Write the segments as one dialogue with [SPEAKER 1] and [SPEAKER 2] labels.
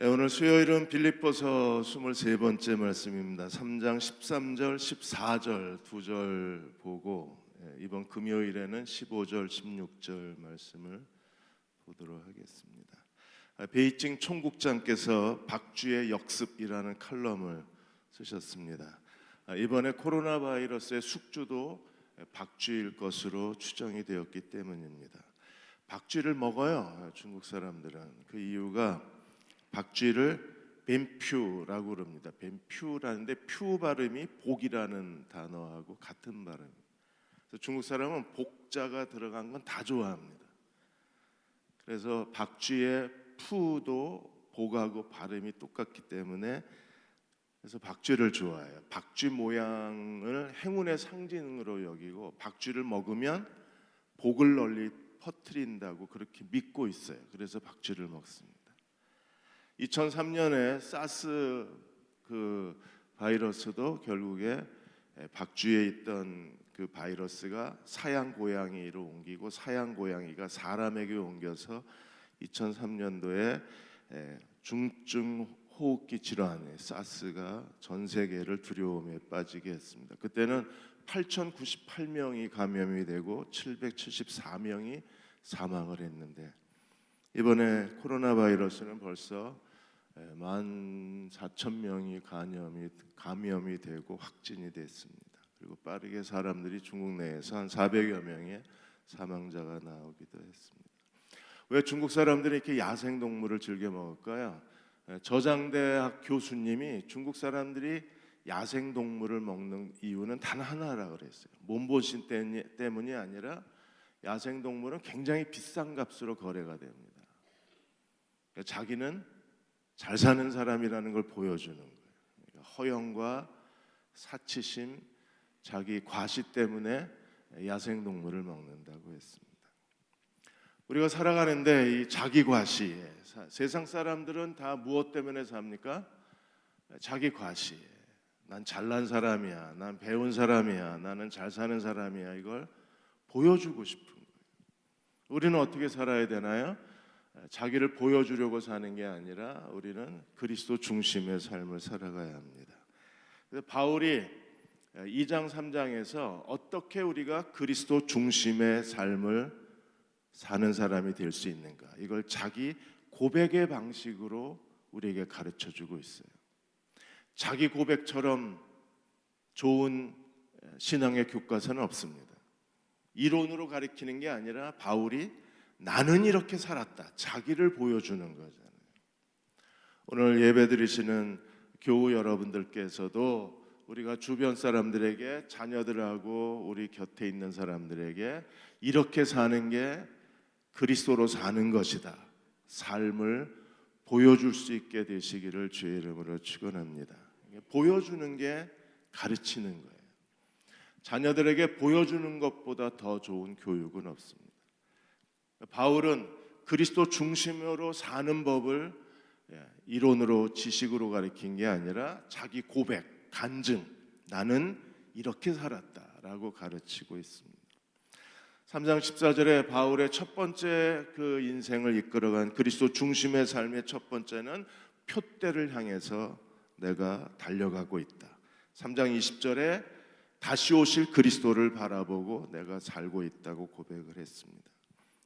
[SPEAKER 1] 오늘 수요일은 빌립보서 23번째 말씀입니다. 3장 13절, 14절 두 절 보고 이번 금요일에는 15절, 16절 말씀을 보도록 하겠습니다. 베이징 총국장께서 박쥐의 역습이라는 칼럼을 쓰셨습니다. 이번에 코로나 바이러스의 숙주도 박쥐일 것으로 추정이 되었기 때문입니다. 박쥐를 먹어요, 중국 사람들은. 그 이유가 박쥐를 뱀퓨라고 그럽니다. 뱀퓨라는데 퓨 발음이 복이라는 단어하고 같은 발음입니다. 그래서 중국 사람은 복자가 들어간 건 다 좋아합니다. 그래서 박쥐의 푸도 복하고 발음이 똑같기 때문에 그래서 박쥐를 좋아해요. 박쥐 모양을 행운의 상징으로 여기고 박쥐를 먹으면 복을 널리 퍼뜨린다고 그렇게 믿고 있어요. 그래서 박쥐를 먹습니다. 2003년에 사스 바이러스도 결국에 박쥐에 있던 그 바이러스가 사양 고양이로 옮기고 사양 고양이가 사람에게 옮겨서 2003년도에 중증 호흡기 질환의 사스가 전 세계를 두려움에 빠지게 했습니다. 그때는 8,098명이 감염이 되고 774명이 사망을 했는데 이번에 코로나 바이러스는 벌써 14,000명이 감염이 되고 확진이 됐습니다. 그리고 빠르게 사람들이 중국 내에서 한 400여 명의 사망자가 나오기도 했습니다. 왜 중국 사람들이 이렇게 야생동물을 즐겨 먹을까요? 저장대학 교수님이 중국 사람들이 야생동물을 먹는 이유는 단 하나라고 그랬어요. 몸보신 때문이 아니라 야생동물은 굉장히 비싼 값으로 거래가 됩니다. 그러니까 자기는 잘 사는 사람이라는 걸 보여주는 거예요. 그러니까 허영과 사치심, 자기 과시 때문에 야생동물을 먹는다고 했습니다. 우리가 살아가는데 이 자기 과시에 세상 사람들은 다 무엇 때문에 삽니까? 자기 과시에. 난 잘난 사람이야, 난 배운 사람이야, 나는 잘 사는 사람이야, 이걸 보여주고 싶은 거예요. 우리는 어떻게 살아야 되나요? 자기를 보여주려고 사는 게 아니라 우리는 그리스도 중심의 삶을 살아가야 합니다. 그래서 바울이 2장 3장에서 어떻게 우리가 그리스도 중심의 삶을 사는 사람이 될 수 있는가, 이걸 자기 고백의 방식으로 우리에게 가르쳐주고 있어요. 자기 고백처럼 좋은 신앙의 교과서는 없습니다. 이론으로 가르치는 게 아니라 바울이 나는 이렇게 살았다, 자기를 보여주는 거잖아요. 오늘 예배 드리시는 교우 여러분들께서도 우리가 주변 사람들에게, 자녀들하고 우리 곁에 있는 사람들에게 이렇게 사는 게 그리스도로 사는 것이다, 삶을 보여줄 수 있게 되시기를 주의 이름으로 축원합니다. 보여주는 게 가르치는 거예요. 자녀들에게 보여주는 것보다 더 좋은 교육은 없습니다. 바울은 그리스도 중심으로 사는 법을 이론으로, 지식으로 가르친 게 아니라 자기 고백, 간증, 나는 이렇게 살았다라고 가르치고 있습니다. 3장 14절에 바울의 첫 번째 그 인생을 이끌어간 그리스도 중심의 삶의 첫 번째는 표대를 향해서 내가 달려가고 있다. 3장 20절에 다시 오실 그리스도를 바라보고 내가 살고 있다고 고백을 했습니다.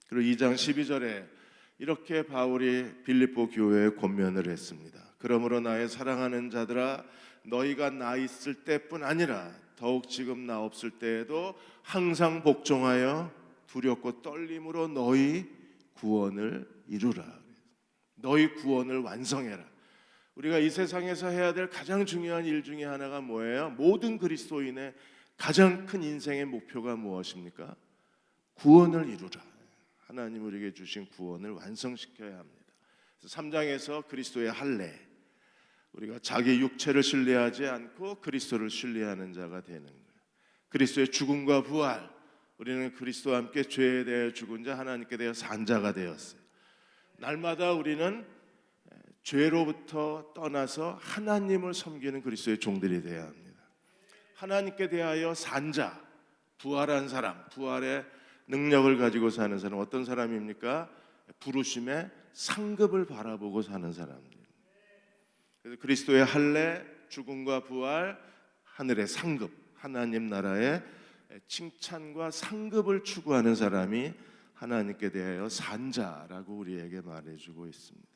[SPEAKER 1] 그리고 2장 12절에 이렇게 바울이 빌립보 교회에 권면을 했습니다. 그러므로 나의 사랑하는 자들아, 너희가 나 있을 때뿐 아니라 더욱 지금 나 없을 때에도 항상 복종하여 두렵고 떨림으로 너희 구원을 이루라. 너희 구원을 완성해라. 우리가 이 세상에서 해야 될 가장 중요한 일 중에 하나가 뭐예요? 모든 그리스도인의 가장 큰 인생의 목표가 무엇입니까? 구원을 이루라. 하나님 우리에게 주신 구원을 완성시켜야 합니다. 3장에서 그리스도의 할례, 우리가 자기 육체를 신뢰하지 않고 그리스도를 신뢰하는 자가 되는 거예요. 그리스도의 죽음과 부활, 우리는 그리스도와 함께 죄에 대해 죽은 자, 하나님께 대해 산 자가 되었어요. 날마다 우리는 죄로부터 떠나서 하나님을 섬기는 그리스도의 종들이 되어야 합니다. 하나님께 대하여 산 자, 부활한 사람, 부활의 능력을 가지고 사는 사람, 어떤 사람입니까? 부르심의 상급을 바라보고 사는 사람들. 그래서 그리스도의 할례, 죽음과 부활, 하늘의 상급, 하나님 나라의 칭찬과 상급을 추구하는 사람이 하나님께 대하여 산자라고 우리에게 말해주고 있습니다.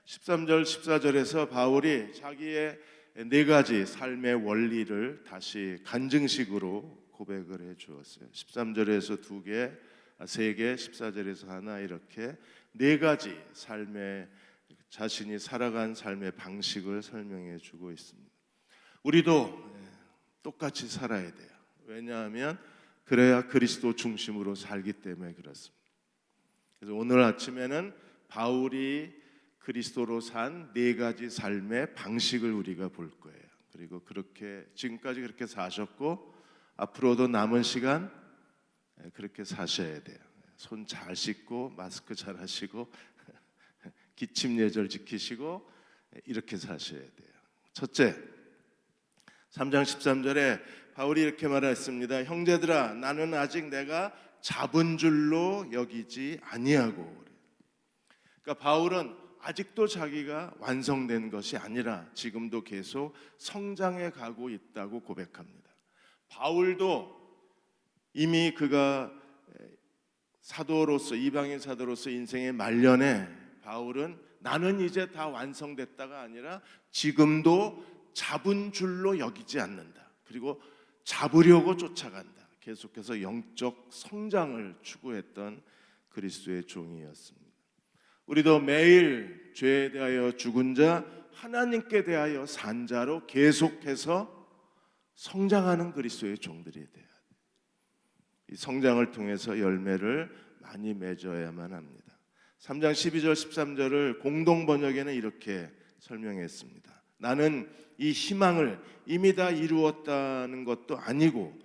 [SPEAKER 1] 13절 14절에서 바울이 자기의 네 가지 삶의 원리를 다시 간증식으로 고백을 해 주었어요. 13절에서 두 개, 세 개, 14절에서 하나, 이렇게 네 가지 삶의 자신이 살아간 삶의 방식을 설명해 주고 있습니다. 우리도 똑같이 살아야 돼요. 왜냐하면 그래야 그리스도 중심으로 살기 때문에 그렇습니다. 그래서 오늘 아침에는 바울이 그리스도로 산 네 가지 삶의 방식을 우리가 볼 거예요. 그리고 그렇게 지금까지 그렇게 사셨고 앞으로도 남은 시간 그렇게 사셔야 돼요. 손 잘 씻고 마스크 잘 하시고 기침 예절 지키시고 이렇게 사셔야 돼요. 첫째, 3장 13절에 바울이 이렇게 말했습니다. 형제들아, 나는 아직 내가 잡은 줄로 여기지 아니하고. 그러니까 바울은 아직도 자기가 완성된 것이 아니라 지금도 계속 성장해 가고 있다고 고백합니다. 바울도 이미 그가 사도로서, 이방인 사도로서 인생의 말년에 바울은 나는 이제 다 완성됐다가 아니라 지금도 잡은 줄로 여기지 않는다. 그리고 잡으려고 쫓아간다. 계속해서 영적 성장을 추구했던 그리스도의 종이었습니다. 우리도 매일 죄에 대하여 죽은 자, 하나님께 대하여 산 자로 계속해서 성장하는 그리스도의 종들이 돼야 돼요. 이 성장을 통해서 열매를 많이 맺어야만 합니다. 3장 12절 13절을 공동 번역에는 이렇게 설명했습니다. 나는 이 희망을 이미 다 이루었다는 것도 아니고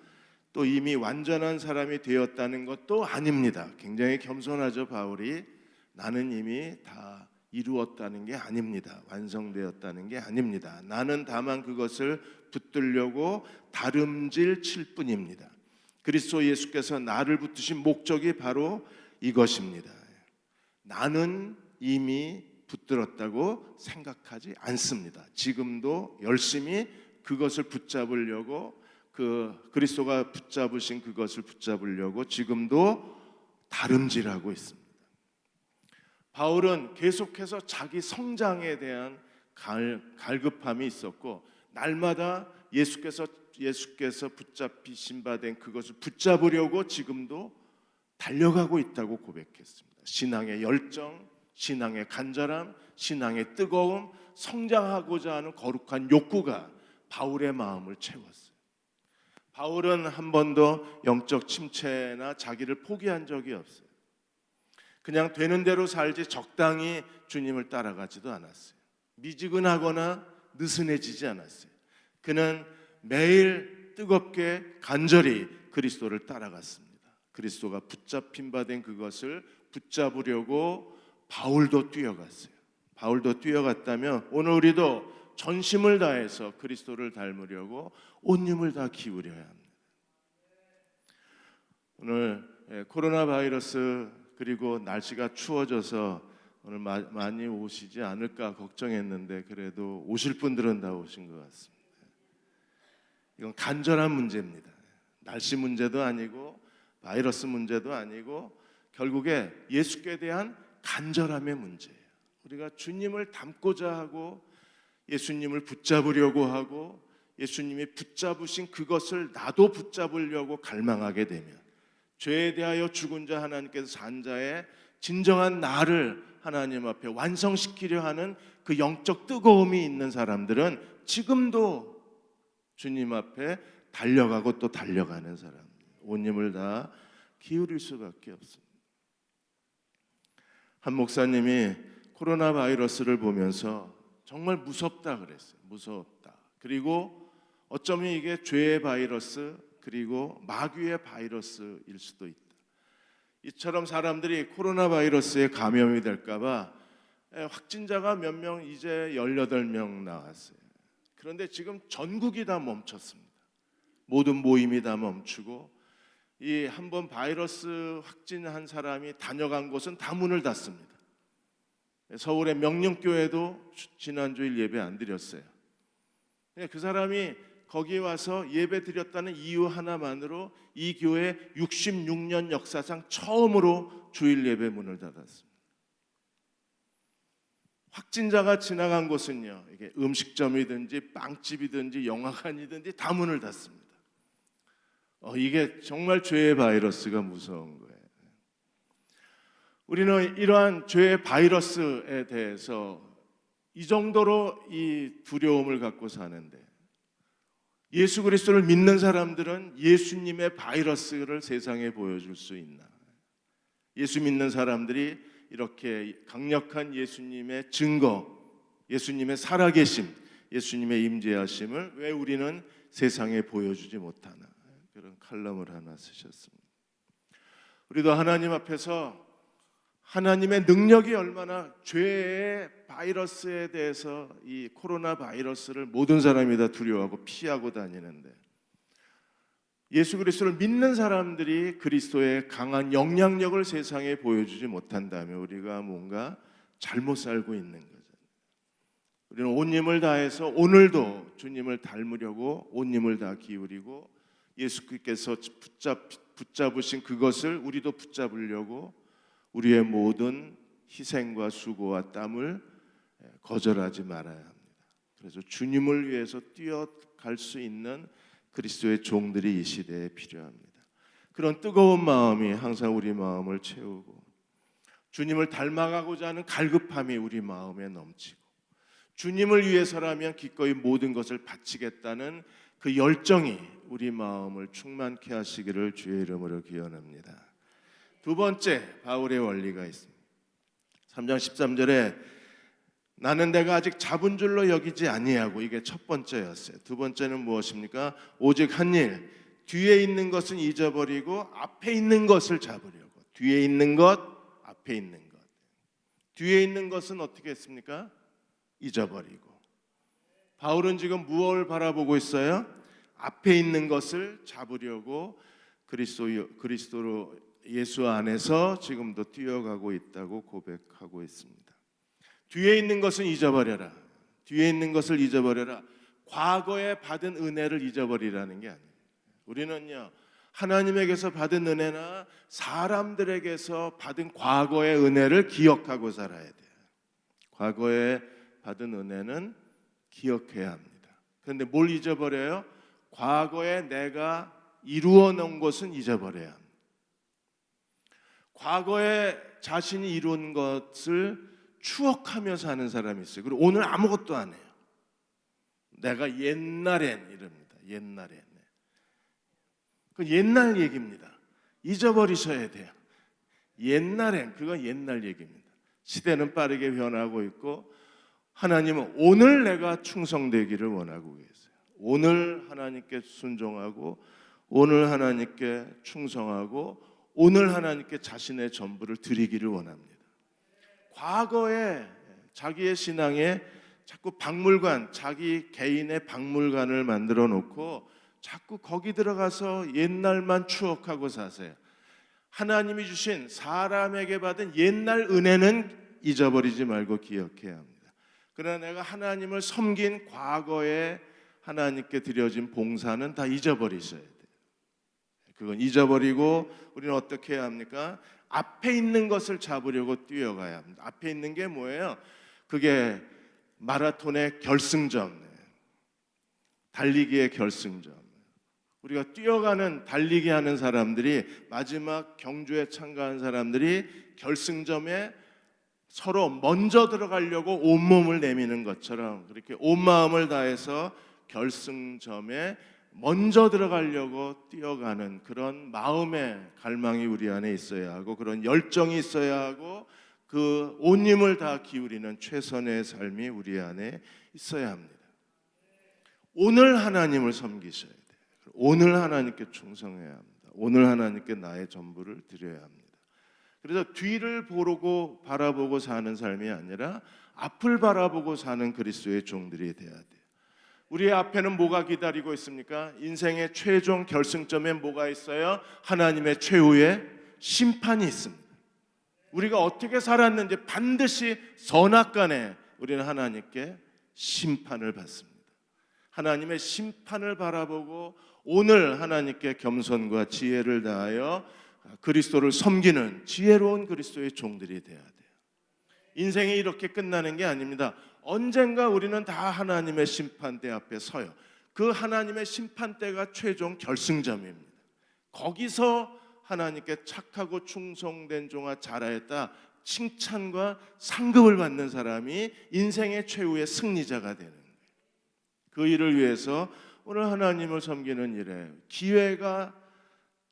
[SPEAKER 1] 또 이미 완전한 사람이 되었다는 것도 아닙니다. 굉장히 겸손하죠, 바울이. 나는 이미 다 이루었다는 게 아닙니다. 완성되었다는 게 아닙니다. 나는 다만 그것을 붙들려고 다름질 칠 뿐입니다. 그리스도 예수께서 나를 붙드신 목적이 바로 이것입니다. 나는 이미 붙들었다고 생각하지 않습니다. 지금도 열심히 그것을 붙잡으려고, 그리스도가 붙잡으신 그것을 붙잡으려고 지금도 다름질하고 있습니다. 바울은 계속해서 자기 성장에 대한 갈급함이 있었고 날마다 예수께서 붙잡히신 바 된 그것을 붙잡으려고 지금도 달려가고 있다고 고백했습니다. 신앙의 열정, 신앙의 간절함, 신앙의 뜨거움, 성장하고자 하는 거룩한 욕구가 바울의 마음을 채웠어요. 바울은 한 번도 영적 침체나 자기를 포기한 적이 없어요. 그냥 되는 대로 살지 적당히 주님을 따라가지도 않았어요. 미지근하거나 느슨해지지 않았어요. 그는 매일 뜨겁게 간절히 그리스도를 따라갔습니다. 그리스도가 붙잡힌 바 된 그것을 붙잡으려고 바울도 뛰어갔어요. 바울도 뛰어갔다면 오늘 우리도 전심을 다해서 그리스도를 닮으려고 온 힘을 다 기울여야 합니다. 오늘 코로나 바이러스 그리고 날씨가 추워져서 오늘 많이 오시지 않을까 걱정했는데 그래도 오실 분들은 다 오신 것 같습니다. 이건 간절한 문제입니다. 날씨 문제도 아니고 바이러스 문제도 아니고 결국에 예수께 대한 간절함의 문제예요. 우리가 주님을 닮고자 하고 예수님을 붙잡으려고 하고 예수님이 붙잡으신 그것을 나도 붙잡으려고 갈망하게 되면 죄에 대하여 죽은 자 하나님께서 산 자의 진정한 나를 하나님 앞에 완성시키려 하는 그 영적 뜨거움이 있는 사람들은 지금도 주님 앞에 달려가고 또 달려가는 사람, 온 힘을 다 기울일 수밖에 없습니다. 한 목사님이 코로나 바이러스를 보면서 정말 무섭다 그랬어요. 무섭다. 그리고 어쩌면 이게 죄의 바이러스 그리고 마귀의 바이러스일 수도 있다. 이처럼 사람들이 코로나 바이러스에 감염이 될까 봐 확진자가 몇 명, 이제 18명 나왔어요. 그런데 지금 전국이 다 멈췄습니다. 모든 모임이 다 멈추고 이 한번 바이러스 확진한 사람이 다녀간 곳은 다 문을 닫습니다. 서울의 명령교회도 지난주일 예배 안 드렸어요. 그 사람이 거기에 와서 예배 드렸다는 이유 하나만으로 이 교회 66년 역사상 처음으로 주일 예배 문을 닫았습니다. 확진자가 지나간 곳은요, 이게 음식점이든지 빵집이든지 영화관이든지 다 문을 닫습니다. 이게 정말 죄의 바이러스가 무서운 거예요. 우리는 이러한 죄의 바이러스에 대해서 이 정도로 이 두려움을 갖고 사는데, 예수 그리스도를 믿는 사람들은 예수님의 바이러스를 세상에 보여줄 수 있나? 예수 믿는 사람들이 이렇게 강력한 예수님의 증거, 예수님의 살아계심, 예수님의 임재하심을 왜 우리는 세상에 보여주지 못하나? 그런 칼럼을 하나 쓰셨습니다. 우리도 하나님 앞에서 하나님의 능력이 얼마나, 죄의 바이러스에 대해서 이 코로나 바이러스를 모든 사람이 다 두려워하고 피하고 다니는데, 예수 그리스도를 믿는 사람들이 그리스도의 강한 영향력을 세상에 보여주지 못한다면 우리가 뭔가 잘못 살고 있는 거죠. 우리는 온 힘을 다해서 오늘도 주님을 닮으려고 온 힘을 다 기울이고, 예수께서 붙잡으신 그것을 우리도 붙잡으려고 우리의 모든 희생과 수고와 땀을 거절하지 말아야 합니다. 그래서 주님을 위해서 뛰어갈 수 있는 그리스도의 종들이 이 시대에 필요합니다. 그런 뜨거운 마음이 항상 우리 마음을 채우고, 주님을 닮아가고자 하는 갈급함이 우리 마음에 넘치고, 주님을 위해서라면 기꺼이 모든 것을 바치겠다는 그 열정이 우리 마음을 충만케 하시기를 주의 이름으로 기원합니다. 두 번째, 바울의 원리가 있습니다. 3장 13절에 나는 내가 아직 잡은 줄로 여기지 아니하고, 이게 첫 번째였어요. 두 번째는 무엇입니까? 오직 한 일, 뒤에 있는 것은 잊어버리고 앞에 있는 것을 잡으려고. 뒤에 있는 것, 앞에 있는 것. 뒤에 있는 것은 어떻게 했습니까? 잊어버리고. 바울은 지금 무엇을 바라보고 있어요? 앞에 있는 것을 잡으려고 그리스도로 예수 안에서 지금도 뛰어가고 있다고 고백하고 있습니다. 뒤에 있는 것은 잊어버려라. 뒤에 있는 것을 잊어버려라. 과거에 받은 은혜를 잊어버리라는 게 아니에요. 우리는요, 하나님에게서 받은 은혜나 사람들에게서 받은 과거의 은혜를 기억하고 살아야 돼요. 과거에 받은 은혜는 기억해야 합니다. 그런데 뭘 잊어버려요? 과거에 내가 이루어 놓은 것은 잊어버려야 합니다. 과거에 자신이 이룬 것을 추억하며 사는 사람이 있어요. 그리고 오늘 아무것도 안 해요. 내가 옛날엔 이럽니다. 옛날엔. 그 옛날 얘기입니다. 잊어버리셔야 돼요. 옛날엔, 그건 옛날 얘기입니다. 시대는 빠르게 변하고 있고, 하나님은 오늘 내가 충성되기를 원하고 계세요. 오늘 하나님께 순종하고, 오늘 하나님께 충성하고, 오늘 하나님께 자신의 전부를 드리기를 원합니다. 과거에 자기의 신앙에 자꾸 박물관, 자기 개인의 박물관을 만들어 놓고 자꾸 거기 들어가서 옛날만 추억하고 사세요. 하나님이 주신 사람에게 받은 옛날 은혜는 잊어버리지 말고 기억해야 합니다. 그러나 내가 하나님을 섬긴 과거에 하나님께 드려진 봉사는 다 잊어버리셔야 돼요. 그건 잊어버리고 우리는 어떻게 해야 합니까? 앞에 있는 것을 잡으려고 뛰어가야 합니다. 앞에 있는 게 뭐예요? 그게 마라톤의 결승점, 달리기의 결승점. 우리가 뛰어가는, 달리기 하는 사람들이, 마지막 경주에 참가한 사람들이 결승점에 서로 먼저 들어가려고 온몸을 내미는 것처럼, 그렇게 온 마음을 다해서 결승점에 먼저 들어가려고 뛰어가는 그런 마음의 갈망이 우리 안에 있어야 하고, 그런 열정이 있어야 하고, 그 온 힘을 다 기울이는 최선의 삶이 우리 안에 있어야 합니다. 오늘 하나님을 섬기셔야 돼요. 오늘 하나님께 충성해야 합니다. 오늘 하나님께 나의 전부를 드려야 합니다. 그래서 뒤를 바라보고 사는 삶이 아니라 앞을 바라보고 사는 그리스도의 종들이 돼야 돼요. 우리의 앞에는 뭐가 기다리고 있습니까? 인생의 최종 결승점에 뭐가 있어요? 하나님의 최후의 심판이 있습니다. 우리가 어떻게 살았는지 반드시 선악간에 우리는 하나님께 심판을 받습니다. 하나님의 심판을 바라보고 오늘 하나님께 겸손과 지혜를 다하여 그리스도를 섬기는 지혜로운 그리스도의 종들이 되어야 돼요. 인생이 이렇게 끝나는 게 아닙니다. 언젠가 우리는 다 하나님의 심판대 앞에 서요. 그 하나님의 심판대가 최종 결승점입니다. 거기서 하나님께 착하고 충성된 종아 잘하였다 칭찬과 상급을 받는 사람이 인생의 최후의 승리자가 되는 거예요. 그 일을 위해서 오늘 하나님을 섬기는 일에 기회가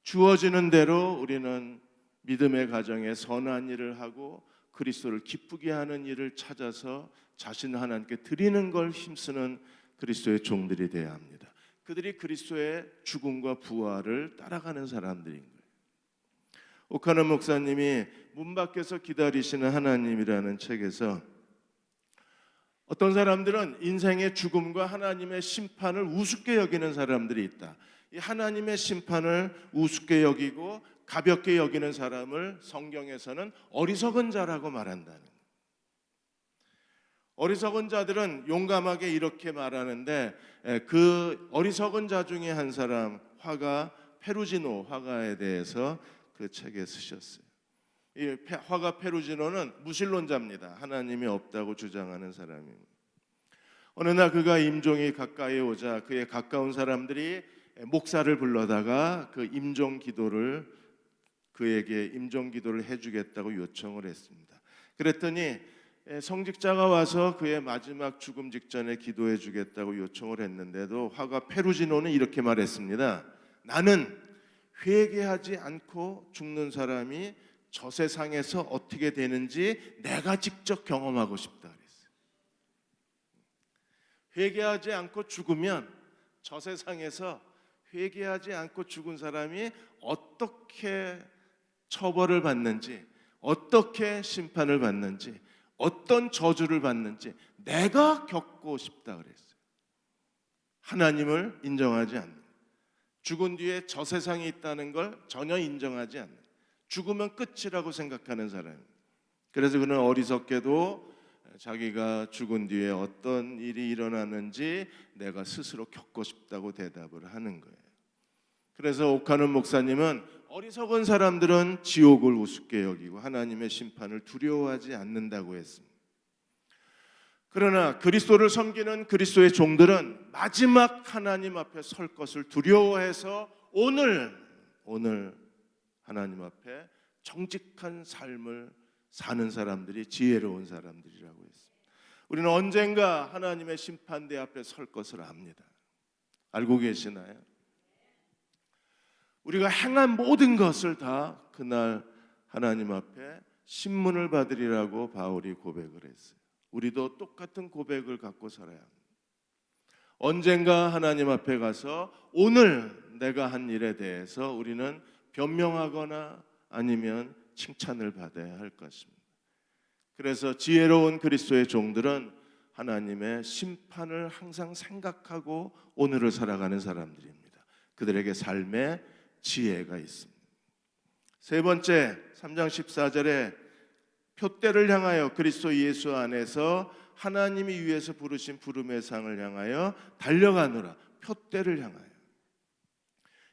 [SPEAKER 1] 주어지는 대로 우리는 믿음의 가정에 선한 일을 하고 그리스도를 기쁘게 하는 일을 찾아서 자신을 하나님께 드리는 걸 힘쓰는 그리스도의 종들이 되어야 합니다. 그들이 그리스도의 죽음과 부활을 따라가는 사람들인 거예요. 오카노 목사님이 문 밖에서 기다리시는 하나님이라는 책에서 어떤 사람들은 인생의 죽음과 하나님의 심판을 우습게 여기는 사람들이 있다. 이 하나님의 심판을 우습게 여기고 가볍게 여기는 사람을 성경에서는 어리석은 자라고 말한다는 거예요. 어리석은 자들은 용감하게 이렇게 말하는데 그 어리석은 자 중에 한 사람 화가 페루지노 화가에 대해서 그 책에 쓰셨어요. 이 화가 페루지노는 무신론자입니다. 하나님이 없다고 주장하는 사람입니다. 어느 날 그가 임종이 가까이 오자 그의 가까운 사람들이 목사를 불러다가 그 임종 기도를 그에게 임종 기도를 해주겠다고 요청을 했습니다. 그랬더니 성직자가 와서 그의 마지막 죽음 직전에 기도해 주겠다고 요청을 했는데도 화가 페루지노는 이렇게 말했습니다. 나는 회개하지 않고 죽는 사람이 저 세상에서 어떻게 되는지 내가 직접 경험하고 싶다 그랬어요. 회개하지 않고 죽으면 저 세상에서 회개하지 않고 죽은 사람이 어떻게 처벌을 받는지, 어떻게 심판을 받는지, 어떤 저주를 받는지 내가 겪고 싶다 그랬어요. 하나님을 인정하지 않는, 죽은 뒤에 저 세상에 있다는 걸 전혀 인정하지 않는, 죽으면 끝이라고 생각하는 사람입니다. 그래서 그는 어리석게도 자기가 죽은 뒤에 어떤 일이 일어나는지 내가 스스로 겪고 싶다고 대답을 하는 거예요. 그래서 오카노 목사님은 어리석은 사람들은 지옥을 우습게 여기고 하나님의 심판을 두려워하지 않는다고 했습니다. 그러나 그리스도를 섬기는 그리스도의 종들은 마지막 하나님 앞에 설 것을 두려워해서 오늘 하나님 앞에 정직한 삶을 사는 사람들이 지혜로운 사람들이라고 했습니다. 우리는 언젠가 하나님의 심판대 앞에 설 것을 압니다. 알고 계시나요? 우리가 행한 모든 것을 다 그날 하나님 앞에 신문을 받으리라고 바울이 고백을 했어요. 우리도 똑같은 고백을 갖고 살아야 합니다. 언젠가 하나님 앞에 가서 오늘 내가 한 일에 대해서 우리는 변명하거나 아니면 칭찬을 받아야 할 것입니다. 그래서 지혜로운 그리스도의 종들은 하나님의 심판을 항상 생각하고 오늘을 살아가는 사람들입니다. 그들에게 삶의 지혜가 있습니다. 세 번째 3장 14절에 표대를 향하여 그리스도 예수 안에서 하나님이 위에서 부르신 부름의 상을 향하여 달려가노라. 표대를 향하여.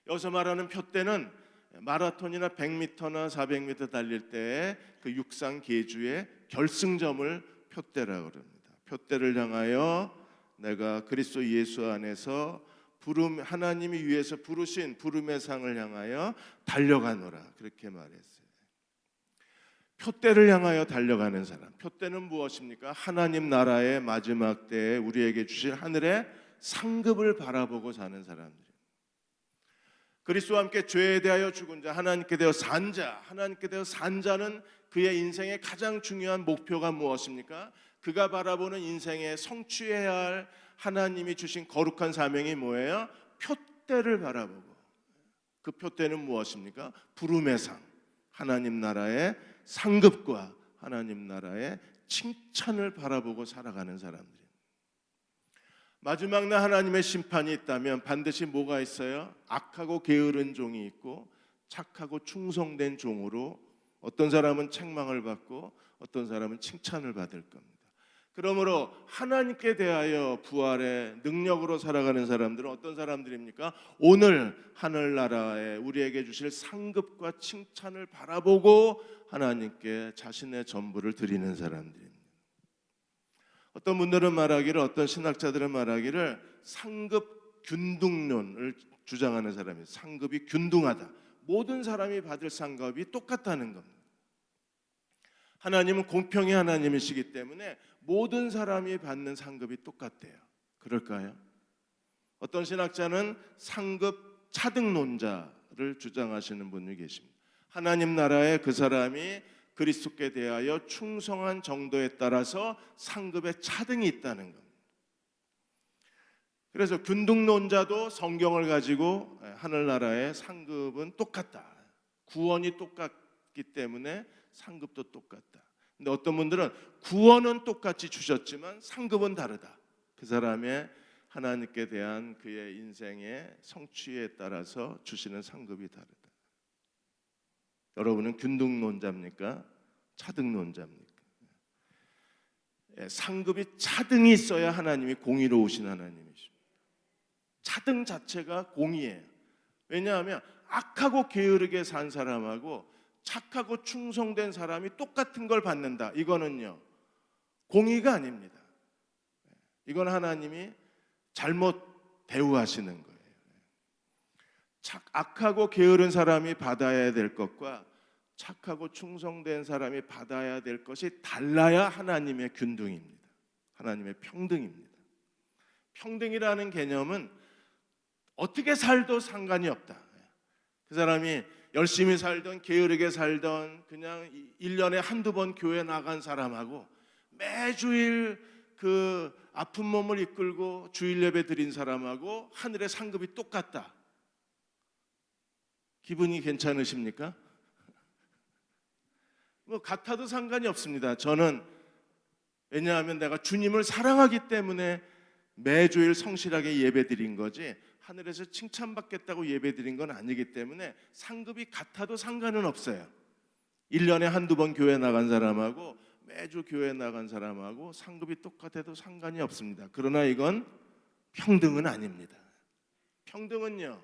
[SPEAKER 1] 여기서 말하는 표대는 마라톤이나 100m나 400m 달릴 때의 그 육상 계주의 결승점을 표대라고 합니다. 표대를 향하여 내가 그리스도 예수 안에서 하나님이 위에서 부르신 부름의 상을 향하여 달려가노라 그렇게 말했어요. 표대를 향하여 달려가는 사람. 표대는 무엇입니까? 하나님 나라의 마지막 때에 우리에게 주실 하늘의 상급을 바라보고 사는 사람들. 그리스도와 함께 죄에 대하여 죽은 자, 하나님께 대하여 산 자, 하나님께 대하여 산 자는 그의 인생의 가장 중요한 목표가 무엇입니까? 그가 바라보는 인생에 성취해야 할 하나님이 주신 거룩한 사명이 뭐예요? 표대를 바라보고. 그 표대는 무엇입니까? 부름의 상, 하나님 나라의 상급과 하나님 나라의 칭찬을 바라보고 살아가는 사람들입니다. 마지막 날 하나님의 심판이 있다면 반드시 뭐가 있어요? 악하고 게으른 종이 있고 착하고 충성된 종으로 어떤 사람은 책망을 받고 어떤 사람은 칭찬을 받을 겁니다. 그러므로 하나님께 대하여 부활의 능력으로 살아가는 사람들은 어떤 사람들입니까? 오늘 하늘나라에 우리에게 주실 상급과 칭찬을 바라보고 하나님께 자신의 전부를 드리는 사람들입니다. 어떤 분들은 말하기를, 어떤 신학자들은 말하기를 상급 균등론을 주장하는 사람이, 상급이 균등하다. 모든 사람이 받을 상급이 똑같다는 겁니다. 하나님은 공평의 하나님이시기 때문에 모든 사람이 받는 상급이 똑같대요. 그럴까요? 어떤 신학자는 상급 차등론자를 주장하시는 분이 계십니다. 하나님 나라에 그 사람이 그리스도께 대하여 충성한 정도에 따라서 상급의 차등이 있다는 겁니다. 그래서 균등론자도 성경을 가지고 하늘나라의 상급은 똑같다. 구원이 똑같기 때문에 상급도 똑같다. 근데 어떤 분들은 구원은 똑같이 주셨지만 상급은 다르다. 그 사람의 하나님께 대한 그의 인생의 성취에 따라서 주시는 상급이 다르다. 여러분은 균등론자입니까? 차등론자입니까? 상급이 차등이 있어야 하나님이 공의로우신 하나님이십니다. 차등 자체가 공의예요. 왜냐하면 악하고 게으르게 산 사람하고 착하고 충성된 사람이 똑같은 걸 받는다. 이거는요, 공의가 아닙니다. 이건 하나님이 잘못 대우하시는 거예요. 악하고 게으른 사람이 받아야 될 것과 착하고 충성된 사람이 받아야 될 것이 달라야 하나님의 균등입니다. 하나님의 평등입니다. 평등이라는 개념은 어떻게 살도 상관이 없다. 그 사람이 열심히 살던 게으르게 살던 그냥 1년에 한두 번 교회 나간 사람하고 매주일 그 아픈 몸을 이끌고 주일 예배 드린 사람하고 하늘의 상급이 똑같다. 기분이 괜찮으십니까? 뭐 같아도 상관이 없습니다. 저는 왜냐하면 내가 주님을 사랑하기 때문에 매주일 성실하게 예배 드린 거지 하늘에서 칭찬받겠다고 예배 드린 건 아니기 때문에 상급이 같아도 상관은 없어요. 1년에 한두 번 교회 나간 사람하고 매주 교회 나간 사람하고 상급이 똑같아도 상관이 없습니다. 그러나 이건 평등은 아닙니다. 평등은요,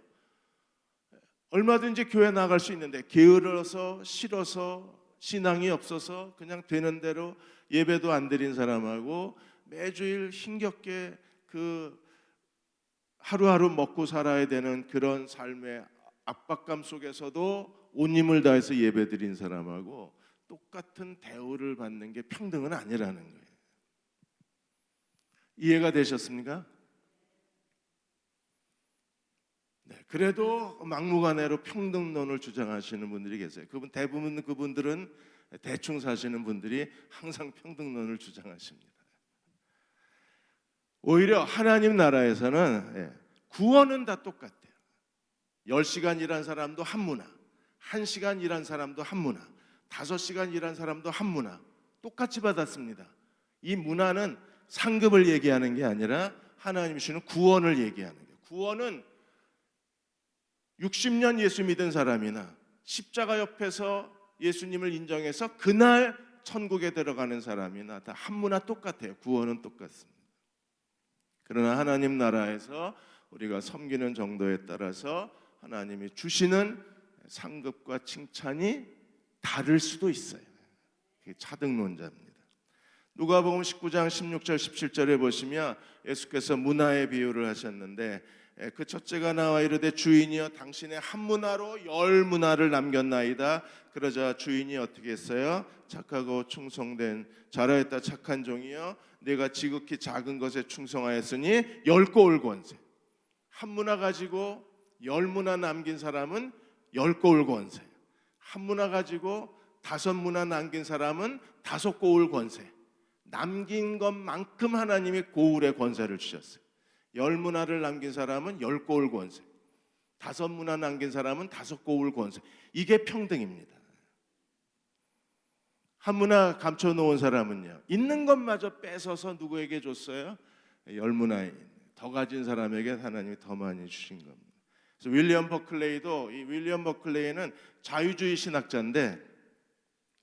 [SPEAKER 1] 얼마든지 교회 나갈 수 있는데 게을러서 싫어서 신앙이 없어서 그냥 되는 대로 예배도 안 드린 사람하고 매주일 힘겹게 그 하루하루 먹고 살아야 되는 그런 삶의 압박감 속에서도 온 힘을 다해서 예배 드린 사람하고 똑같은 대우를 받는 게 평등은 아니라는 거예요. 이해가 되셨습니까? 네, 그래도 막무가내로 평등론을 주장하시는 분들이 계세요. 대부분 그분들은 대충 사시는 분들이 항상 평등론을 주장하십니다. 오히려 하나님 나라에서는 구원은 다 똑같대요. 10시간 일한 사람도 한 문화, 1시간 일한 사람도 한 문화, 5시간 일한 사람도 한 문화 똑같이 받았습니다. 이 문화는 상급을 얘기하는 게 아니라 하나님 주시는 구원을 얘기하는 거예요. 구원은 60년 예수 믿은 사람이나 십자가 옆에서 예수님을 인정해서 그날 천국에 들어가는 사람이나 다 한 문화 똑같아요. 구원은 똑같습니다. 그러나 하나님 나라에서 우리가 섬기는 정도에 따라서 하나님이 주시는 상급과 칭찬이 다를 수도 있어요. 그게 차등론자입니다. 누가복음 19장 16절 17절에 보시면 예수께서 문화의 비유를 하셨는데 그 첫째가 나와 이르되 주인이여 당신의 한 문화로 10문화를 남겼나이다. 그러자 주인이 어떻게 했어요? 착하고 충성된 잘하였다 착한 종이여 내가 지극히 작은 것에 충성하였으니 10고을 권세. 한 문화 가지고 10문화 남긴 사람은 10고을 권세. 한 문화 가지고 5문화 남긴 사람은 5고을 권세. 남긴 것만큼 하나님이 고울의 권세를 주셨어요. 10문화를 남긴 사람은 10고울 권세, 5문화 남긴 사람은 5고울 권세. 이게 평등입니다. 한 문화 감춰놓은 사람은요, 있는 것마저 뺏어서 누구에게 줬어요? 10문화 더 가진 사람에게 하나님이 더 많이 주신 겁니다. 그래서 윌리엄 버클레이도, 이 윌리엄 버클레이는 자유주의 신학자인데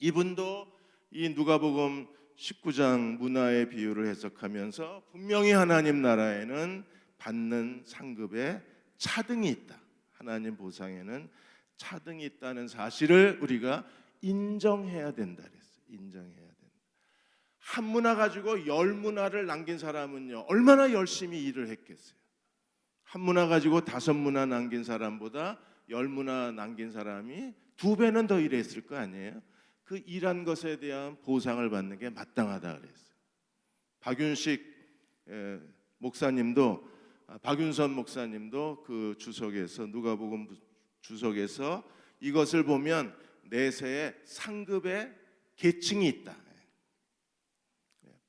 [SPEAKER 1] 이분도 이 누가복음 19장 문화의 비유를 해석하면서 분명히 하나님 나라에는 받는 상급에 차등이 있다. 하나님 보상에는 차등이 있다는 사실을 우리가 인정해야 된다 그랬어요. 인정해야 된다. 한 문화 가지고 10문화를 남긴 사람은요, 얼마나 열심히 일을 했겠어요. 한 문화 가지고 5문화 남긴 사람보다 10문화 남긴 사람이 2배는 더 일했을 거 아니에요. 그 일한 것에 대한 보상을 받는 게 마땅하다 그랬어요. 박윤식 목사님도, 박윤선 목사님도 그 주석에서, 누가복음 주석에서 이것을 보면 내세에 상급의 계층이 있다.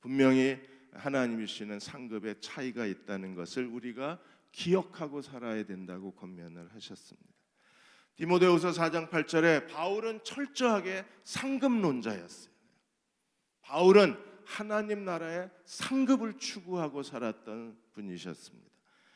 [SPEAKER 1] 분명히 하나님이 주시는 상급의 차이가 있다는 것을 우리가 기억하고 살아야 된다고 권면을 하셨습니다. 디모데후서 4장 8절에 바울은 철저하게 상급론자였어요. 바울은 하나님 나라의 상급을 추구하고 살았던 분이셨습니다.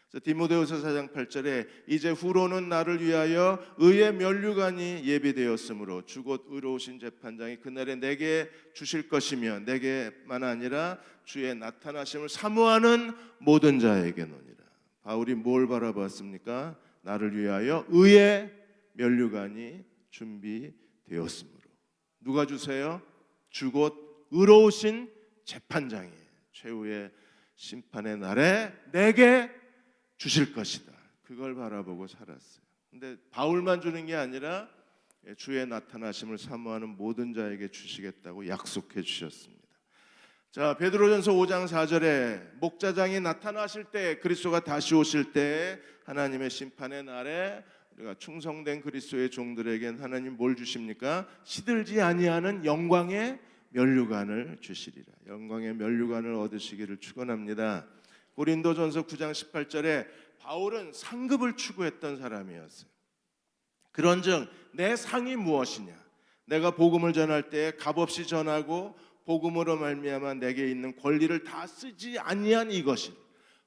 [SPEAKER 1] 그래서 디모데후서 4장 8절에 이제 후로는 나를 위하여 의의 면류관이 예비되었으므로 주곧 의로우신 재판장이 그날에 내게 주실 것이며 내게만 아니라 주의 나타나심을 사모하는 모든 자에게노니라. 바울이 뭘 바라봤습니까? 나를 위하여 의의 면류관이 준비되었으므로. 누가 주세요? 주곧 의로우신 재판장이 최후의 심판의 날에 내게 주실 것이다. 그걸 바라보고 살았어요. 근데 바울만 주는 게 아니라 주의 나타나심을 사모하는 모든 자에게 주시겠다고 약속해 주셨습니다. 자, 베드로전서 5장 4절에 목자장이 나타나실 때, 그리스도가 다시 오실 때 하나님의 심판의 날에 우리가 충성된 그리스도의 종들에겐 하나님 뭘 주십니까? 시들지 아니하는 영광의 면류관을 주시리라. 영광의 면류관을 얻으시기를 축원합니다. 고린도전서 9장 18절에 바울은 상급을 추구했던 사람이었어요. 그런즉 내 상이 무엇이냐? 내가 복음을 전할 때 값없이 전하고 복음으로 말미암아 내게 있는 권리를 다 쓰지 아니한 이것이.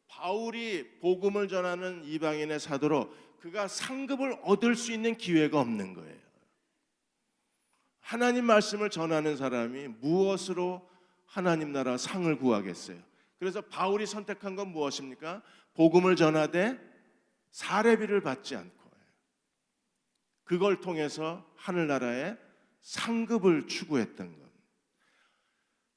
[SPEAKER 1] 바울이 복음을 전하는 이방인의 사도로 그가 상급을 얻을 수 있는 기회가 없는 거예요. 하나님 말씀을 전하는 사람이 무엇으로 하나님 나라 상을 구하겠어요? 그래서 바울이 선택한 건 무엇입니까? 복음을 전하되 사례비를 받지 않고 그걸 통해서 하늘나라의 상급을 추구했던 것.